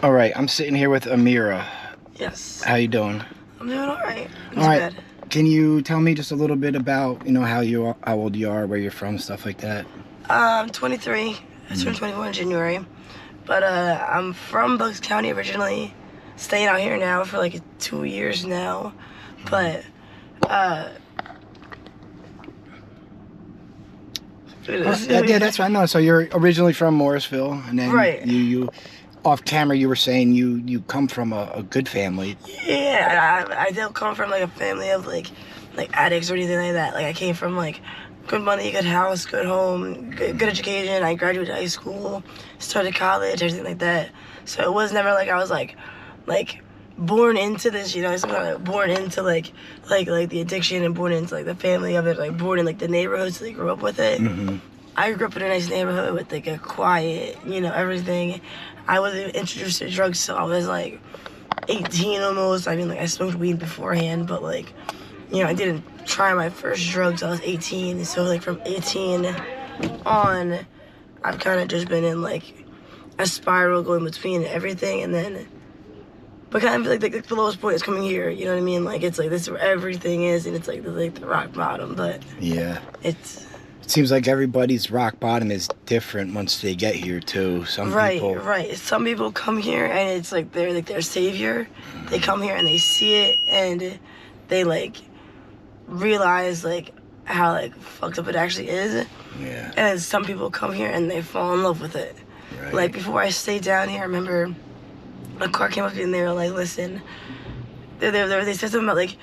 All right, I'm sitting here with Amira. Yes. How you doing? I'm doing all right. All right. Can you tell me just a little bit about, how old you are, where you're from, stuff like that? I'm 23. I turned 21 in January. But I'm from Bucks County originally. Staying out here now for like 2 years now. But yeah, that's fine. No, so you're originally from Morrisville, and then right. you off camera you were saying you come from a good family. Yeah, I don't come from like a family of like addicts or anything like that. Like I came from like good money, good house, good home, good education. I graduated high school, started college, everything like that. So it was never like I was like born into this, it's like born into like the addiction and born into like the family of it, like born in like the neighborhood, so they grew up with it. Mm-hmm. I grew up in a nice neighborhood with like a quiet, everything. I was introduced to drugs so I was like 18 almost. I mean, like I smoked weed beforehand, but like, I didn't try my first drugs till I was 18. So like from 18 on, I've kind of just been in like a spiral going between everything, and then, but kind of like the lowest point is coming here. You know what I mean? Like it's like this is where everything is, and it's like the rock bottom. But yeah, it seems like everybody's rock bottom is different once they get here too. Some people, right. Some people come here and it's like they're like their savior. They come here and they see it and they like realize like how like fucked up it actually is. Yeah. And some people come here and they fall in love with it. Right. Like before I stayed down here, I remember a car came up to me and they were like, "Listen," they said something about like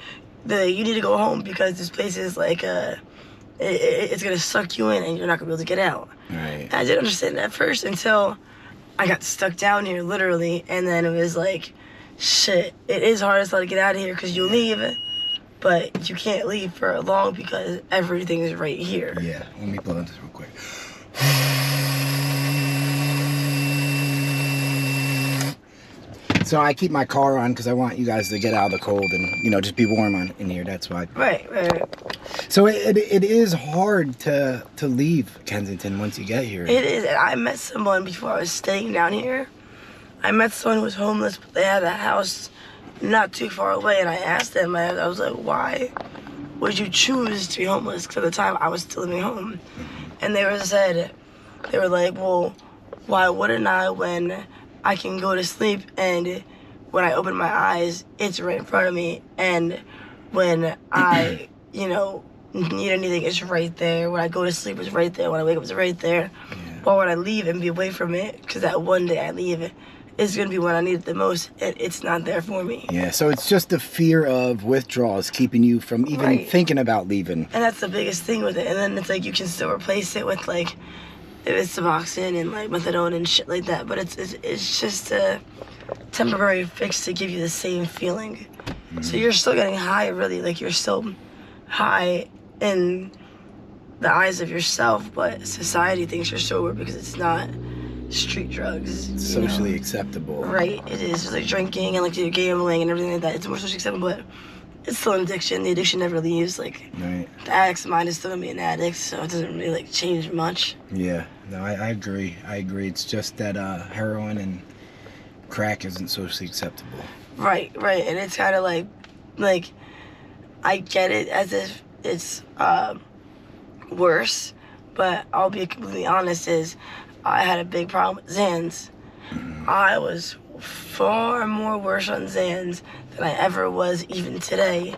you need to go home because this place is like it's gonna suck you in and you're not gonna be able to get out. Right. And I didn't understand that at first until I got stuck down here literally, and then it was like, shit, it is hard as hell to get out of here because you leave, but you can't leave for long because everything is right here. Yeah, let me blow this real quick. So I keep my car on because I want you guys to get out of the cold and, just be warm in here. That's why. Right. So it is hard to leave Kensington once you get here. It is. And I met someone before I was staying down here. I met someone who was homeless, but they had a house not too far away, and I asked them, I was like, why would you choose to be homeless? Because at the time I was still living home. And they were like, well, why wouldn't I when I can go to sleep and when I open my eyes, it's right in front of me. And when I, need anything, it's right there. When I go to sleep, it's right there. When I wake up, it's right there. Yeah. Or when I leave and be away from it, because that one day I leave, it's going to be when I need it the most, and it's not there for me. Yeah, so it's just the fear of withdrawals keeping you from even thinking about leaving. And that's the biggest thing with it. And then it's like you can still replace it with like, it's Suboxone and like methadone and shit like that, but it's just a temporary fix to give you the same feeling. Mm-hmm. So you're still getting high, really, like you're still high in the eyes of yourself, but society thinks you're sober because it's not street drugs. It's socially acceptable. Right, it is. It's like drinking and like you're gambling and everything like that. It's more socially acceptable, but it's still an addiction. The addiction never leaves. Like, the addict's mind is still gonna be an addict, so it doesn't really like change much. Yeah, no, I agree. It's just that heroin and crack isn't socially acceptable. Right, and it's kind of like I get it as if it's worse, but I'll be completely honest. I had a big problem with Xans. Mm-hmm. I was far more worse on Xans than I ever was even today,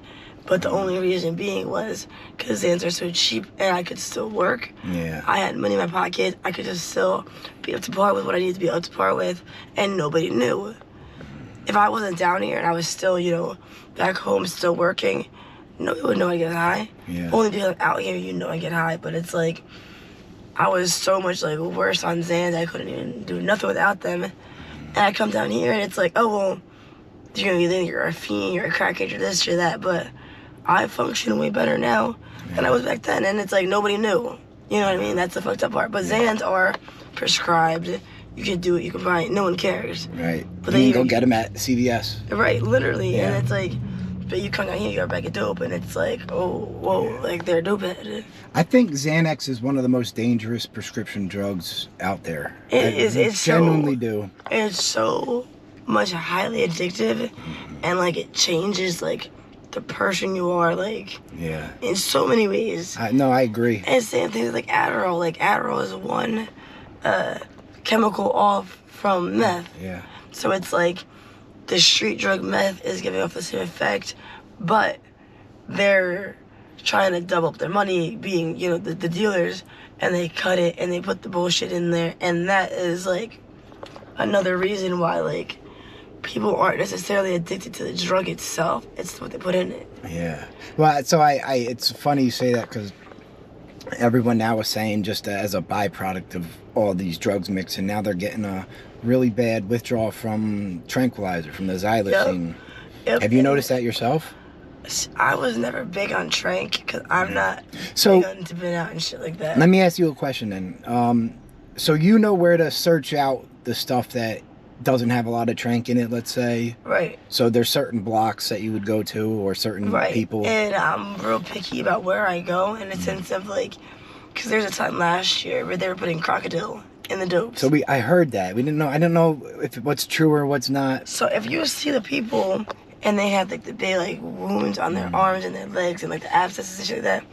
but the only reason being was because Xans are so cheap and I could still work. Yeah. I had money in my pocket. I could just still be up to par with what I needed to be up to par with, and nobody knew. If I wasn't down here and I was still, back home still working, nobody would know I get high. Yeah. Only because I'm out here, I get high, but it's like I was so much like worse on Xans. I couldn't even do nothing without them. And I come down here and it's like, oh, well, you're going to think you're a fiend, you're a crackhead, you're this, you're that. But I function way better now than I was back then. And it's like nobody knew. You know what I mean? That's the fucked up part. But Xans are prescribed. You can do it, you can buy it, no one cares. Right. But you can go get them at CVS. Right, literally. Yeah. And it's like, but you come down here, you're a bag of dope, and it's like, oh, whoa, like they're dope headed. I think Xanax is one of the most dangerous prescription drugs out there. It's genuinely do. It's so much highly addictive, and like it changes like the person you are, like Yeah. in so many ways. No, I agree. And same thing with like Adderall. Like Adderall is one chemical off from meth. Yeah. So it's like the street drug meth is giving off the same effect, but they're trying to double up their money, being, you know, the dealers, and they cut it and they put the bullshit in there, and that is like another reason why like people aren't necessarily addicted to the drug itself. It's what they put in it. Yeah. Well, so I it's funny you say that, because everyone now is saying just as a byproduct of all these drugs mixing, now they're getting a really bad withdrawal from tranquilizer, from the xylazine. Yep. Have you noticed that yourself? I was never big on trank because I'm not So- big on dipping out and shit like that. Let me ask you a question then. So you know where to search out the stuff that doesn't have a lot of trank in it, let's say? Right. So there's certain blocks that you would go to, or certain Right. people? And I'm real picky about where I go in the sense of like, because there's a time last year where they were putting crocodile in the dopes. So I heard that. We didn't know. I don't know if what's true or what's not. So if you see the people and they have like the big like wounds on their arms and their legs and like the abscesses and shit like that,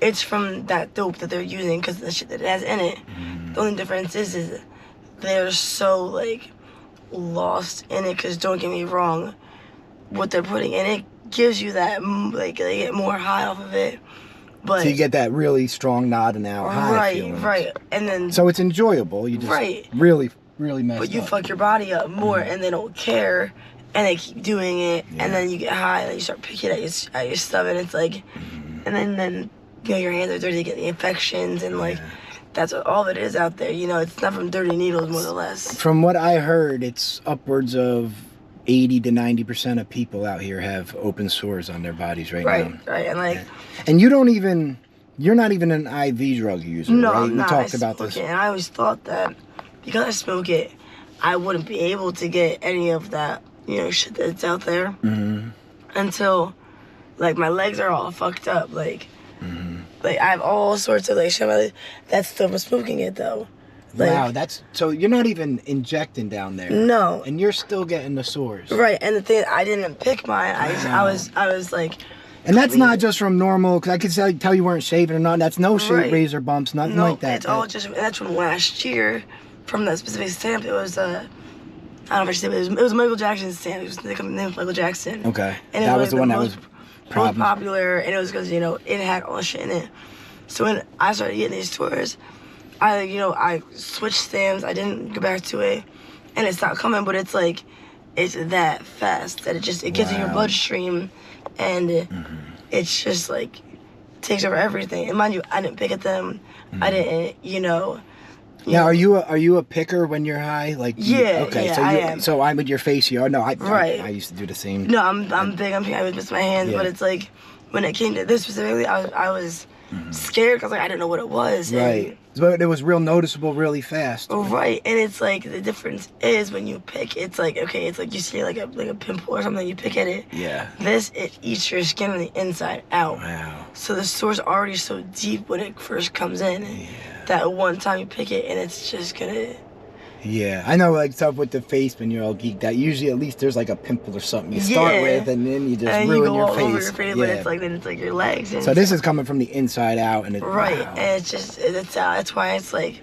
it's from that dope that they're using because of the shit that it has in it. The only difference is they're so like lost in it, because don't get me wrong, what they're putting in it gives you that like they get more high off of it. But So you get that really strong nodding out high feeling. right, and then So it's enjoyable. You just Right. really mess but you up. fuck your body up more, and they don't care, and they keep doing it, Yeah. and then you get high, and then you start picking at your stomach. It's like, and then you know your hands are dirty, you get the infections, and like that's what all of it is out there. You know, it's not from dirty needles, more or less. From what I heard, it's upwards of 80 to 90% of people out here have open sores on their bodies right now. Right, and like. And you're not even an IV drug user, No, right? I'm not. We talked I about smoke this. it, and I always thought that because I smoke it, I wouldn't be able to get any of that, you know, shit that's out there until, like, my legs are all fucked up. Like I have all sorts of like shit. That's still from smoking it though. Like, Wow, so you're not even injecting down there. No. And you're still getting the sores. Right, and the thing, I didn't pick mine. I was like. And that's not just from normal, because I could tell you weren't shaving or not. That's no Right. razor bumps, nothing No, like that. it's all just, and that's from last year, from that specific stamp. It was, I don't know if I should say, but it was Michael Jackson's stamp. It was the name of Michael Jackson. Okay. And it That was the one that most- was most popular, and it was because, you know, it had all the shit in it. So when I started getting these tours, I switched stamps. I didn't go back to it, and it stopped coming. But it's like, it's that fast that it gets in your Wow. bloodstream, and it's just like takes over everything. And mind you, I didn't pick at them. I didn't, Now, are you a picker when you're high? Like Yeah, okay, yeah, so I am. So I'm with your face here. No, Right. I used to do the same. No, I'm big. I would miss my hands, Yeah. but it's like when it came to this specifically, I was scared because like I didn't know what it was. and- Right. But it was real noticeable really fast. Right, and it's like the difference is when you pick, it's like okay, it's like you see like a pimple or something, you pick at it. Yeah. This it eats your skin on the inside out. Wow. So the sore's already so deep when it first comes in. That one time you pick it and it's just gonna. Yeah, I know, like stuff with the face when you're all geeked out. Usually, at least there's like a pimple or something you start Yeah. with, and then you just And you ruin go your all face. over your face, yeah. but it's like then it's like your legs. And So this is coming from the inside out, and right, wow. and it's just that's why it's like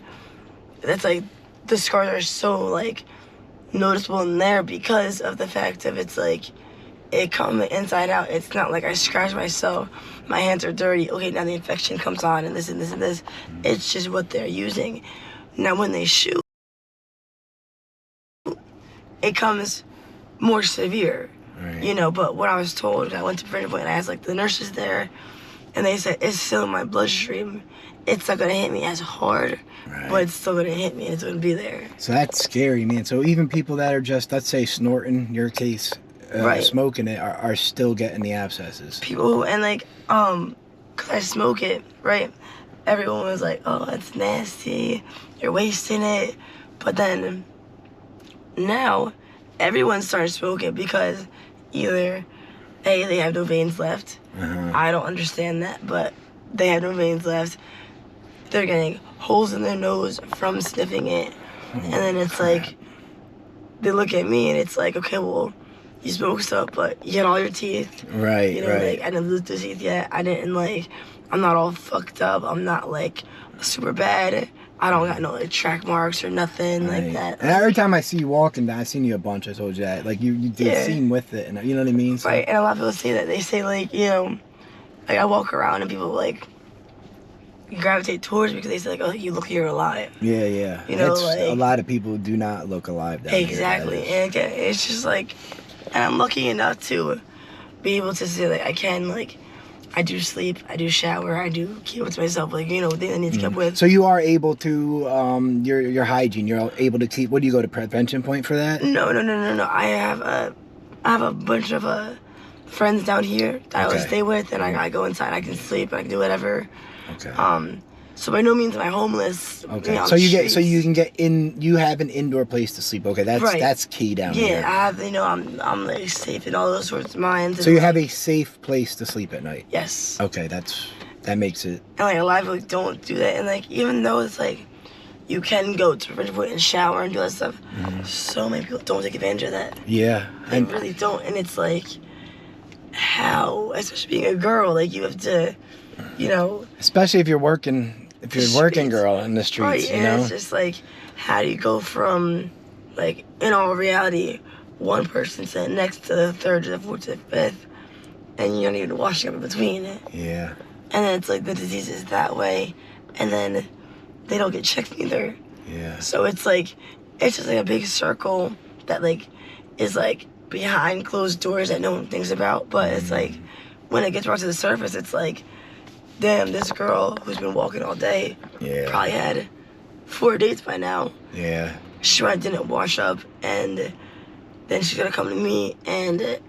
the scars are so like noticeable in there because of the fact of it's like it comes inside out. It's not like I scratch myself, my hands are dirty. Okay, now the infection comes on, and this and this and this. It's just what they're using. Now when they shoot, it comes more severe. Right. But what I was told, I went to Virginia Point and I asked like the nurses there, and they said it's still in my bloodstream. It's not gonna hit me as hard, but it's still gonna hit me and it's gonna be there. So that's scary, man. So even people that are just, let's say, snorting, your case, Right. smoking it, are still getting the abscesses. People who, and like, cause I smoke it, right? Everyone was like, oh, it's nasty, you're wasting it. But then now everyone's starting to smoke it because either A, they have no veins left. I don't understand that, but they have no veins left. They're getting holes in their nose from sniffing it. And then it's like, they look at me and it's like, okay, well, you smoke stuff, but you had all your teeth. Right, You know, right. like, I didn't lose the teeth yet. I didn't, like, I'm not all fucked up. I'm not, like, super bad. I don't got no, like, track marks or nothing like Right. that. And every time I see you walking, I've seen you a bunch. I told you that. Like you did Yeah. seem with it, and you know what I mean. So, Right, and a lot of people say that. They say, like, you know, like, I walk around and people, like, gravitate towards me because they say, like, oh, you look here alive. yeah, yeah. You know, It's, a like- lot of people do not look alive down Exactly. here. And again, it's just, like, and I'm lucky enough to be able to say, like, I can, like, I do sleep, I do shower, I do keep up to myself, like, you know, things I need to keep up with. So you are able to your hygiene. You're able to keep. What do you go to prevention point for that? No. I have a bunch of friends down here that I always Okay. stay with, and I go inside. I can sleep. I can do whatever. Okay. So by no means am I homeless. Okay. You know, So you streets. can get in. You have an indoor place to sleep. Okay, Right. that's key down here. Yeah, I have. You know, I'm like safe in all those sorts of minds. So you have a safe place to sleep at night. Yes. Okay, that makes it. And like a lot of people don't do that, and like even though it's like you can go to prevention point and shower and do that stuff, so many people don't take advantage of that. Yeah. They really don't, and it's like how, especially being a girl, like you have to, you know. Especially if you're working. If you're a working girl in the streets, Right, you and know. it's just like, how do you go from, like, in all reality, one person to the next to the third to the fourth to the fifth, and you're not even washing up in between it. Yeah. And then it's like the disease is that way, and then they don't get checked either. Yeah. So it's just like a big circle that like is like behind closed doors that no one thinks about. But it's like when it gets brought to the surface, it's like, damn, this girl who's been walking all day Yeah. probably had 4 dates by now. Yeah. She probably didn't wash up, and then she's gonna come to me, and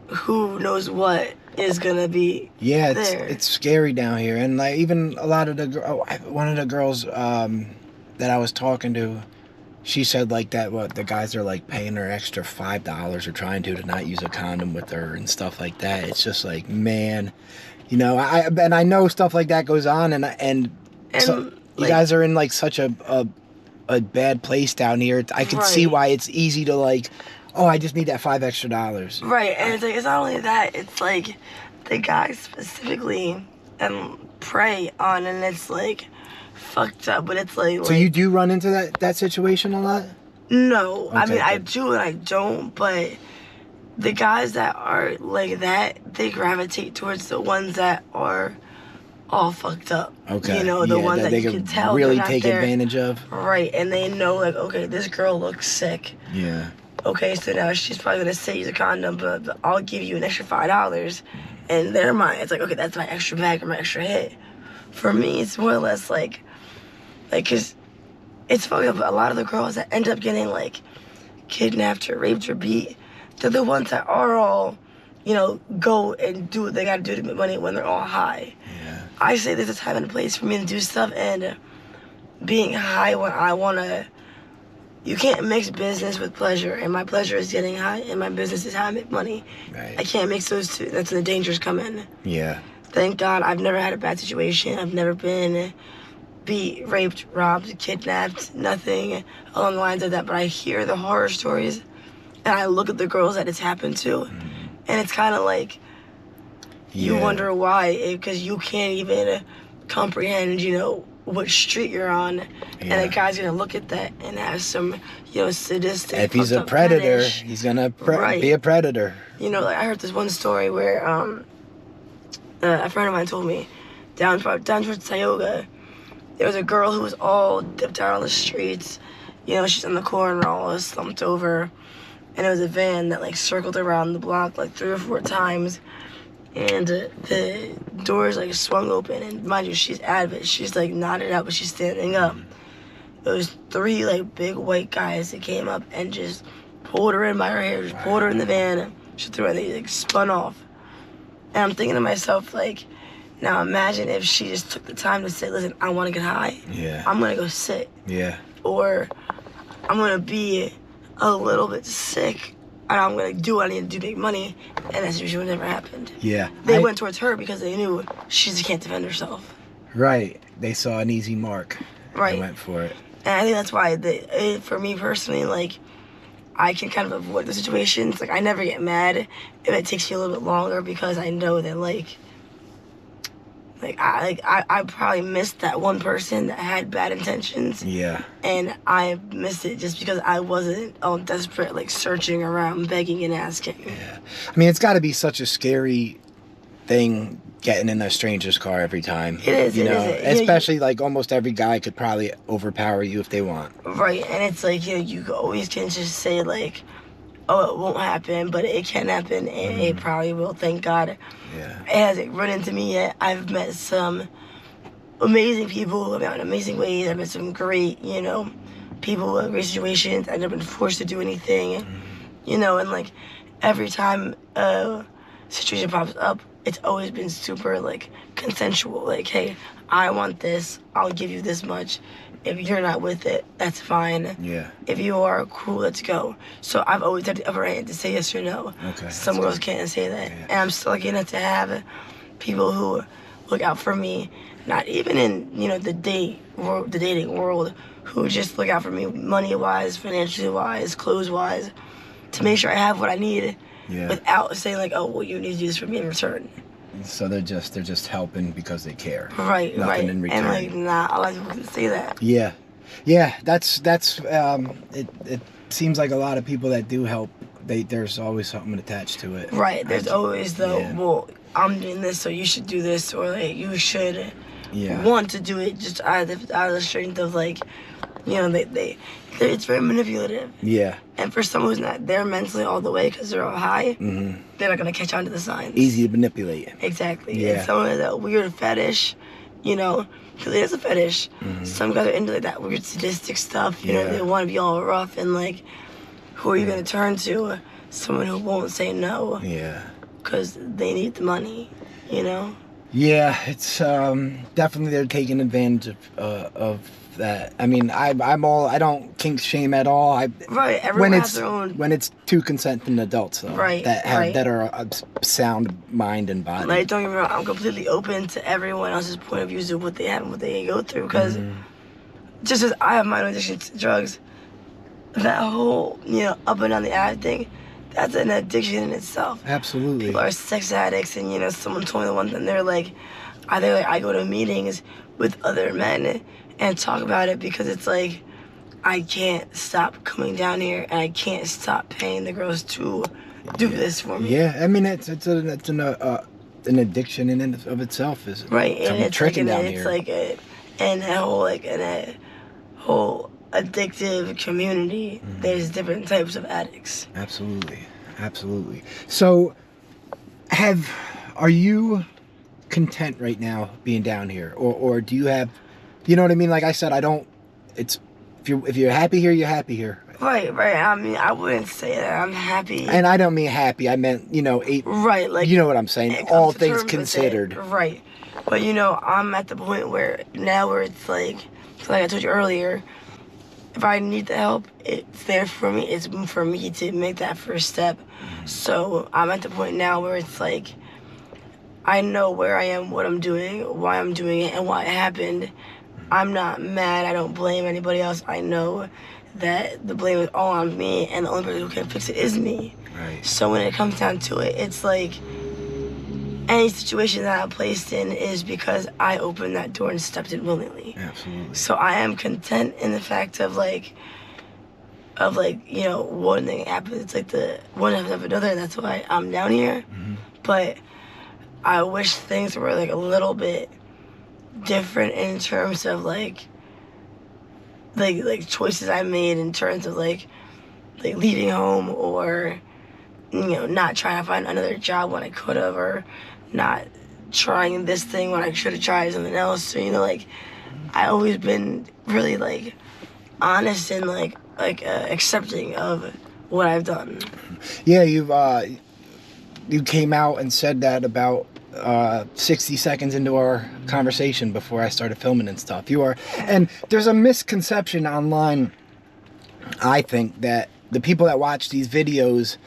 who knows what is gonna be Yeah, there. it's scary down here, and like even a lot of one of the girls that I was talking to, she said like that what the guys are like paying her extra $5 or trying to not use a condom with her and stuff like that. It's just like, man, you know, I know stuff like that goes on, and so you like- guys are in like such a bad place down here. I can see Right. why it's easy to like, oh, I just need that $5 extra. Right, and it's like it's not only that, it's like the guys specifically prey on, and it's like fucked up, but it's like So you do run into that situation a lot? no, I Okay, mean I good. do and I don't, but the guys that are like that, they gravitate towards the ones that are all fucked up. Okay. You know, the Yeah, ones that they you can can tell really they're not take there. advantage of. Right, and they know like, okay, this girl looks sick. Yeah. Okay, so now she's probably gonna say use a condom, but I'll give you an extra $5. And their mind, it's like, okay, that's my extra bag or my extra hit. For me, it's more or less like, cause it's fucked up. A lot of the girls that end up getting like kidnapped or raped or beat, they're the ones that are all, you know, go and do what they gotta do to make money when they're all high. Yeah. I say there's a time and a place for me to do stuff, and being high when I wanna. You can't mix business with pleasure, and my pleasure is getting high, and my business is how I make money. Right. I can't mix those two. That's when the dangers come in. Yeah. Thank God I've never had a bad situation. I've never been beat, raped, robbed, kidnapped, nothing along the lines of that. But I hear the horror stories, and I look at the girls that it's happened to, and it's kind of like you Yeah. wonder why, because you can't even comprehend, you know, what street you're on, and Yeah. a guy's gonna look at that and have some, you know, sadistic. If he's fucked a up predator, fetish. he's gonna Right. be a predator. You know, like I heard this one story where a friend of mine told me down towards Tioga, there was a girl who was all dipped out on the streets. You know, she's in the corner, all slumped over, and it was a van that like circled around the block like 3 or 4 times, and the doors like swung open, and mind you, she's out of it. She's like nodded out, but she's standing up. There was 3 like big white guys that came up and just pulled her in by her hair, just pulled her in the van. She threw her, and they like spun off. And I'm thinking to myself, like, now imagine if she just took the time to say, listen, I want to get high. Yeah. I'm going to go sit. Yeah. Or I'm going to be a little bit sick, and I'm going to do what I need to do to make money. And that's usually what never happened. Yeah. They went towards her because they knew she just can't defend herself. Right. They saw an easy mark. Right. They went for it. And I think that's why, for me personally, like, I can kind of avoid the situations. Like, I never get mad if it takes me a little bit longer because I know that, I probably missed that one person that had bad intentions. Yeah. And I missed it just because I wasn't all desperate, like, searching around, begging and asking. Yeah. I mean, it's got to be such a scary thing getting in a stranger's car every time. It is, you it know, is. especially like almost every guy could probably overpower you if they want. Right, and it's like, you always can just say, like, oh, it won't happen, but it can happen, and it probably will, thank God. Yeah. It hasn't run into me yet. I've met some amazing people in amazing ways. I've met some great, people in great situations. I've never been forced to do anything, and, like, every time a situation pops up, it's always been super, like, consensual. Like, hey, I want this, I'll give you this much. If you're not with it, that's fine. Yeah. If you are, cool, let's go. So I've always had the upper hand to say yes or no. Okay. Some girls can't say that. Yeah. And I'm still lucky enough to have people who look out for me, not even in, the dating world, who just look out for me money-wise, financially-wise, clothes-wise, to make sure I have what I need. Yeah. Without saying, like, oh, well, you need to do this for me in return. So they're just helping because they care. Right, Nothing right. in return. And, like, not a lot of people can say that. Yeah. That's it seems like a lot of people that do help, there's always something attached to it. Right. There's always well, I'm doing this, so you should do this, or, like, you should want to do it just out of the strength of, like, it's very manipulative. Yeah. And for someone who's not there mentally all the way because they're all high, they're not going to catch on to the signs. Easy to manipulate. Exactly. Yeah. And someone has that weird fetish, because it is a fetish. Some guys are into, like, that weird sadistic stuff. They want to be all rough, and, like, who are you going to turn to? Someone who won't say no. Yeah. Because they need the money, Yeah, it's definitely they're taking advantage of that. I mean, I don't kink shame at all. Right, everyone has their own. When it's two consenting adults, though, Right, that are a sound mind and body. Like, don't get me wrong, I'm completely open to everyone else's point of views of what they have and what they go through. Because just as I have my own addiction to drugs, that whole up and down the alley thing, that's an addiction in itself. Absolutely. People are sex addicts, and someone told me the one thing, they're like, I go to meetings with other men and talk about it because it's like, I can't stop coming down here and I can't stop paying the girls to do this for me. Yeah, I mean it's an addiction in and of itself, is right, and it's tricking like, down it's here. like a whole addictive community. There's different types of addicts. Absolutely. So, are you content right now being down here, or do you have, you know what I mean? Like I said, if you're happy here, you're happy here. Right. I mean, I wouldn't say that I'm happy. And I don't mean happy. I meant, right, like, you know what I'm saying. All things considered. Right. But I'm at the point where it's like I told you earlier, if I need the help, it's there for me. It's for me to make that first step. So I'm at the point now where it's like, I know where I am, what I'm doing, why I'm doing it, and why it happened. I'm not mad. I don't blame anybody else. I know that the blame is all on me, and the only person who can fix it is me. Right. So when it comes down to it, it's like, any situation that I'm placed in is because I opened that door and stepped in willingly. Absolutely. So I am content in the fact of one thing happens. It's like the one after another, and that's why I'm down here. But I wish things were like a little bit different in terms of like choices I made in terms of like leaving home, or not trying to find another job when I could have, or not trying this thing when I should have tried something else. So I always been really honest and accepting of what I've done. Yeah, you came out and said that about 60 seconds into our conversation before I started filming and stuff. And there's a misconception online, I think, that the people that watch these videos,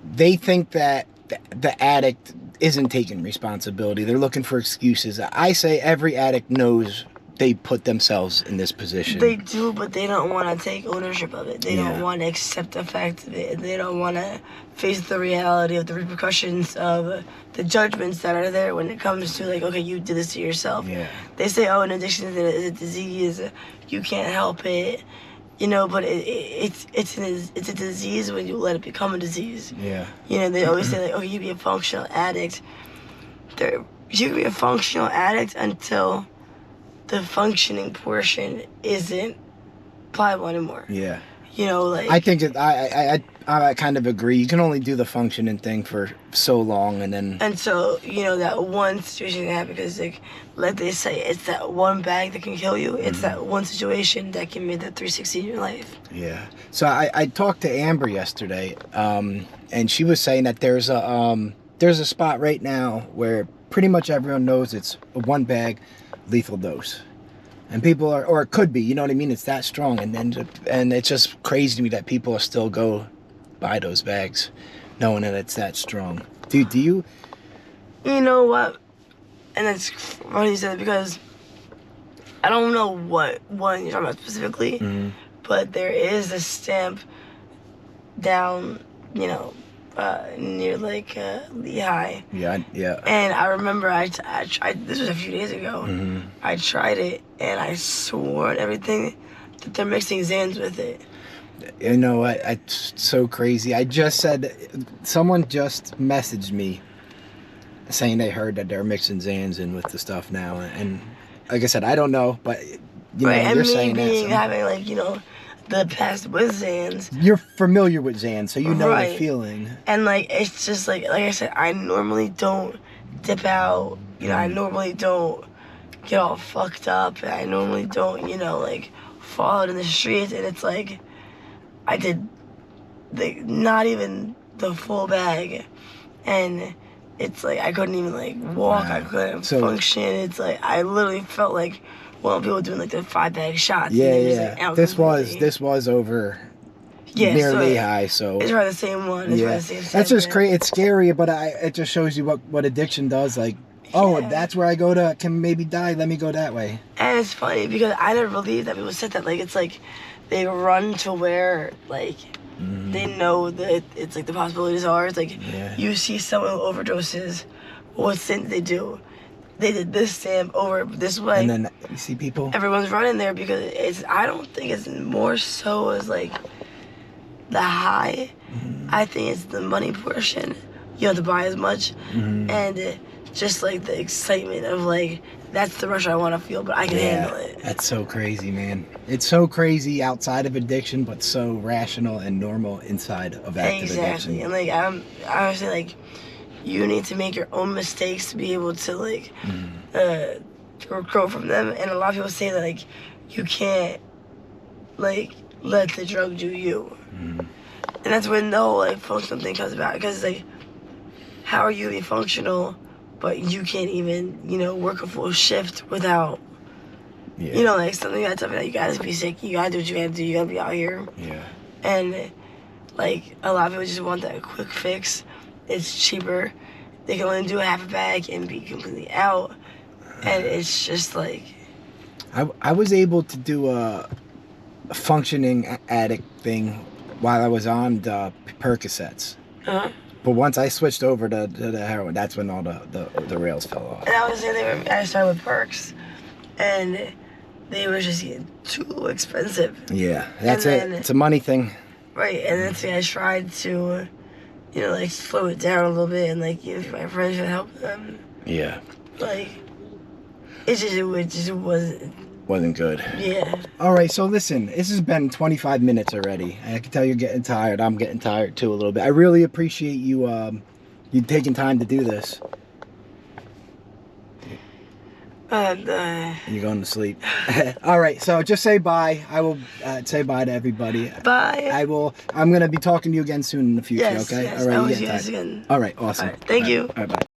they think that the addict isn't taking responsibility. They're looking for excuses. I say every addict knows they put themselves in this position. They do, but they don't want to take ownership of it. They Yeah. don't want to accept the fact of it. They don't want to face the reality of the repercussions of the judgments that are there when it comes to, like, okay, you did this to yourself. Yeah. They say, oh, an addiction is a disease. You can't help it. You know, but it's a disease when you let it become a disease. Yeah. You know, they always say, like, oh, you can be a functional addict. You can be a functional addict until the functioning portion isn't pliable anymore. Yeah. You know, like, I think that I kind of agree. You can only do the functioning thing for so long, and then. and so, you know, that one situation can happen because, like they say, it's that one bag that can kill you. It's that one situation that can make that 360 in your life. Yeah. So I talked to Amber yesterday, and she was saying that there's a spot right now where pretty much everyone knows it's a one bag lethal dose. And people are, or it could be, you know what I mean? It's that strong. And it's just crazy to me that people still go buy those bags knowing that it's that strong. Dude, do you? You know what? And it's funny you said it because I don't know what one you're talking about specifically, but there is a stamp down, you know, near like Lehigh. Yeah. And I remember I tried, this was a few days ago, I tried it and I swore on everything that they're mixing Xans with it. You know what? It's so crazy. I just said, someone just messaged me saying they heard that they're mixing Xans in with the stuff now. And like I said, I don't know, but you know, Right, and you're me saying being that. having, like, you know, the past with Xans. You're familiar with Xan, so you know the Right. feeling. And, like, it's just, like I said, I normally don't dip out. You know, I normally don't get all fucked up. And I normally don't, you know, like, fall out in the streets. And it's, like, I did, not even the full bag. And it's, like, I couldn't even, like, walk. Wow. I couldn't So- function. It's, like, I literally felt like one of people doing, like, the 5-bag shots. and Yeah, they just, like, yeah. out This completely. was over Yeah, near so Lehigh, so it's probably the same one. It's probably yeah. the same That's just sentiment. crazy. It's scary, but it just shows you what addiction does. Like, oh, Yeah. that's where I go to can maybe die. Let me go that way. And it's funny because I never believed that people said that. Like, it's like they run to where, like, they know that it's like the possibilities are. It's like Yeah. you see someone who overdoses, what sin did they do? They did this stamp over this way. And then you see people. Everyone's running there because I don't think it's more so as like the high. I think it's the money portion. You don't have to buy as much. And just like the excitement of like, that's the rush I want to feel, but I can handle it. That's so crazy, man. It's so crazy outside of addiction, but so rational and normal inside of active Exactly. addiction. And like, I'm honestly like, you need to make your own mistakes to be able to like grow from them. And a lot of people say that like you can't like let the drug do you. And that's when the whole like functional thing comes about. Because like, how are you to be functional, but you can't even, you know, work a full shift without, Yeah. you know, like something you gotta tell me that you gotta be sick, you gotta do what you gotta do, you gotta be out here. Yeah. And like a lot of people just want that quick fix. It's cheaper. They can only do a half a bag and be completely out. And it's just like, I was able to do a functioning addict thing while I was on the Percocets. But once I switched over to the heroin, that's when all the rails fell off. and I was saying I started with perks, and they were just getting too expensive. Yeah, that's And it. then- It's a money thing. Right, and that's why I tried to, you know, like slow it down a little bit, and like if my friends would help them, Yeah, like it just wasn't. wasn't good. Yeah. All right, so listen, this has been 25 minutes already. I can tell you're getting tired. I'm getting tired too a little bit. I really appreciate you you taking time to do this. And You're going to sleep. All right, so just say bye. I will say bye to everybody. bye. I'm going to be talking to you again soon in the future, Yes, okay? yes, All right, I you will get see you guys tired. again. All right, awesome. All right, thank you. All right, bye.